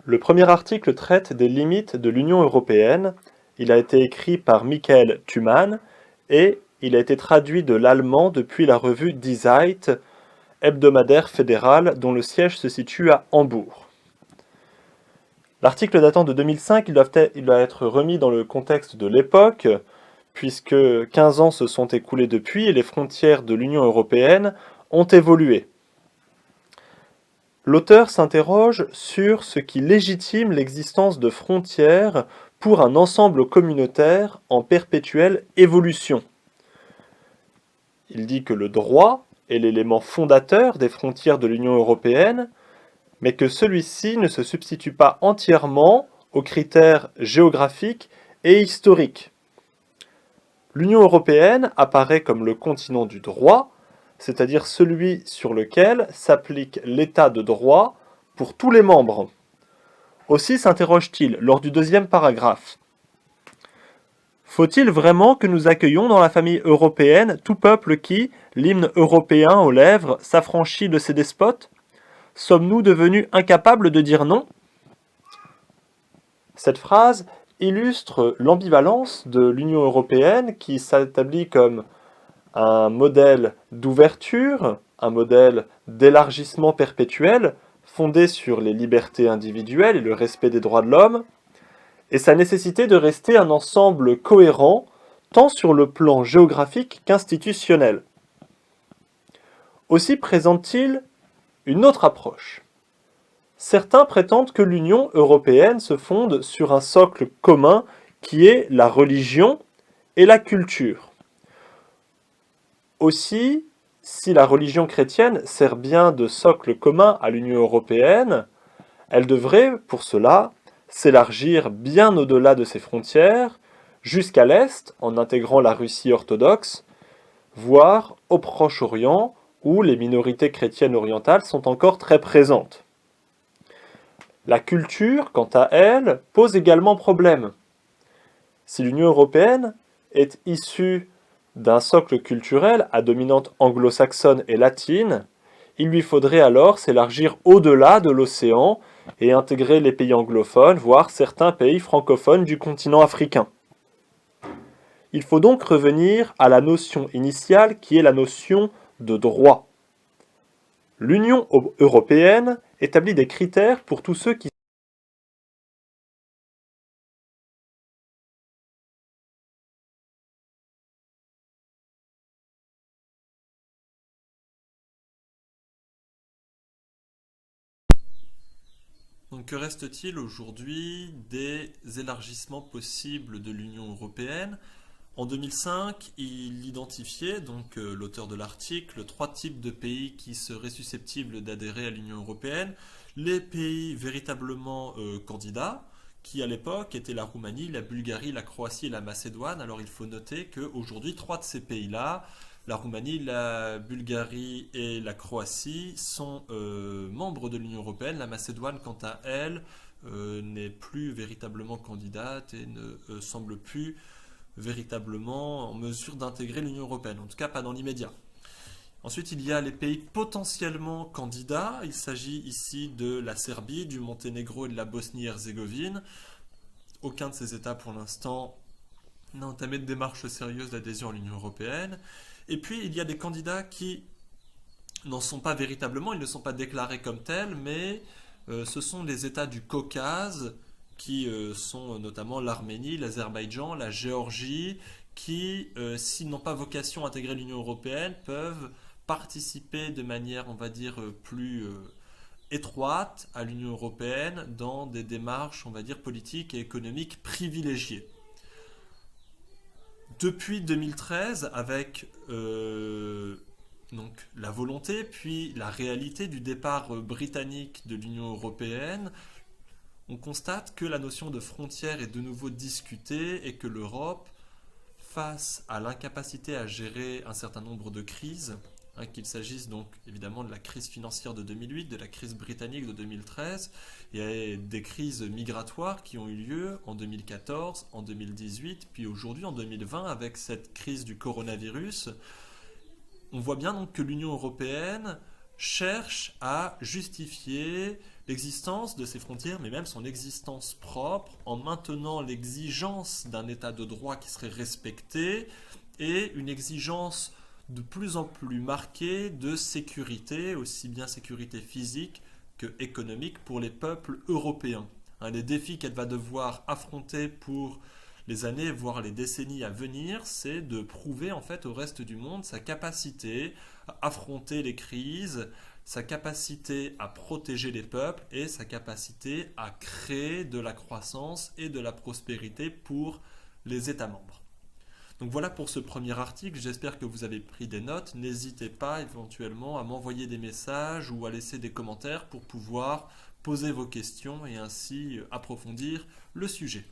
Le premier article traite des limites de l'Union européenne. Il a été écrit par Michael Thumann et il a été traduit de l'allemand depuis la revue Die Zeit, hebdomadaire fédéral dont le siège se situe à Hambourg. L'article datant de 2005, il doit être remis dans le contexte de l'époque, puisque 15 ans se sont écoulés depuis et les frontières de l'Union européenne ont évolué. L'auteur s'interroge sur ce qui légitime l'existence de frontières pour un ensemble communautaire en perpétuelle évolution. Il dit que le droit est l'élément fondateur des frontières de l'Union européenne, mais que celui-ci ne se substitue pas entièrement aux critères géographiques et historiques. L'Union européenne apparaît comme le continent du droit, c'est-à-dire celui sur lequel s'applique l'état de droit pour tous les membres. Aussi s'interroge-t-il lors du deuxième paragraphe. Faut-il vraiment que nous accueillions dans la famille européenne tout peuple qui, l'hymne européen aux lèvres, s'affranchit de ses despotes? Sommes-nous devenus incapables de dire non? Cette phrase illustre l'ambivalence de l'Union européenne qui s'établit comme un modèle d'ouverture, un modèle d'élargissement perpétuel fondé sur les libertés individuelles et le respect des droits de l'homme, et sa nécessité de rester un ensemble cohérent tant sur le plan géographique qu'institutionnel. Aussi présente-t-il une autre approche. Certains prétendent que l'Union européenne se fonde sur un socle commun qui est la religion et la culture. Aussi, si la religion chrétienne sert bien de socle commun à l'Union européenne, elle devrait, pour cela, s'élargir bien au-delà de ses frontières, jusqu'à l'Est, en intégrant la Russie orthodoxe, voire au Proche-Orient, où les minorités chrétiennes orientales sont encore très présentes. La culture, quant à elle, pose également problème. Si l'Union européenne est issue d'un socle culturel à dominante anglo-saxonne et latine, il lui faudrait alors s'élargir au-delà de l'océan et intégrer les pays anglophones, voire certains pays francophones du continent africain. Il faut donc revenir à la notion initiale qui est la notion de droit. L'Union européenne établit des critères pour tous ceux qui Donc que reste-t-il aujourd'hui des élargissements possibles de l'Union européenne? En 2005, il identifiait, l'auteur de l'article, trois types de pays qui seraient susceptibles d'adhérer à l'Union européenne. Les pays véritablement candidats, qui à l'époque étaient la Roumanie, la Bulgarie, la Croatie et la Macédoine. Alors il faut noter qu'aujourd'hui, trois de ces pays-là, la Roumanie, la Bulgarie et la Croatie, sont membres de l'Union européenne. La Macédoine, quant à elle, n'est plus véritablement candidate et ne semble plus véritablement en mesure d'intégrer l'Union européenne, en tout cas pas dans l'immédiat. Ensuite, il y a les pays potentiellement candidats. Il s'agit ici de la Serbie, du Monténégro et de la Bosnie-Herzégovine. Aucun de ces États pour l'instant n'a entamé de démarche sérieuse d'adhésion à l'Union européenne. Et puis, il y a des candidats qui n'en sont pas véritablement, ils ne sont pas déclarés comme tels, mais ce sont les États du Caucase qui sont notamment l'Arménie, l'Azerbaïdjan, la Géorgie, qui, s'ils n'ont pas vocation à intégrer l'Union européenne, peuvent participer de manière, on va dire, plus étroite à l'Union européenne dans des démarches, on va dire, politiques et économiques privilégiées. Depuis 2013, avec la volonté puis la réalité du départ britannique de l'Union européenne, on constate que la notion de frontière est de nouveau discutée et que l'Europe, face à l'incapacité à gérer un certain nombre de crises, qu'il s'agisse donc évidemment de la crise financière de 2008, de la crise britannique de 2013, et des crises migratoires qui ont eu lieu en 2014, en 2018, puis aujourd'hui en 2020 avec cette crise du coronavirus, on voit bien donc que l'Union européenne cherche à justifier l'existence de ces frontières, mais même son existence propre, en maintenant l'exigence d'un état de droit qui serait respecté et une exigence de plus en plus marquée de sécurité, aussi bien sécurité physique que économique pour les peuples européens. Les défis qu'elle va devoir affronter pour les années, voire les décennies à venir, c'est de prouver en fait au reste du monde sa capacité à affronter les crises, sa capacité à protéger les peuples et sa capacité à créer de la croissance et de la prospérité pour les États membres. Donc voilà pour ce premier article, j'espère que vous avez pris des notes. N'hésitez pas éventuellement à m'envoyer des messages ou à laisser des commentaires pour pouvoir poser vos questions et ainsi approfondir le sujet.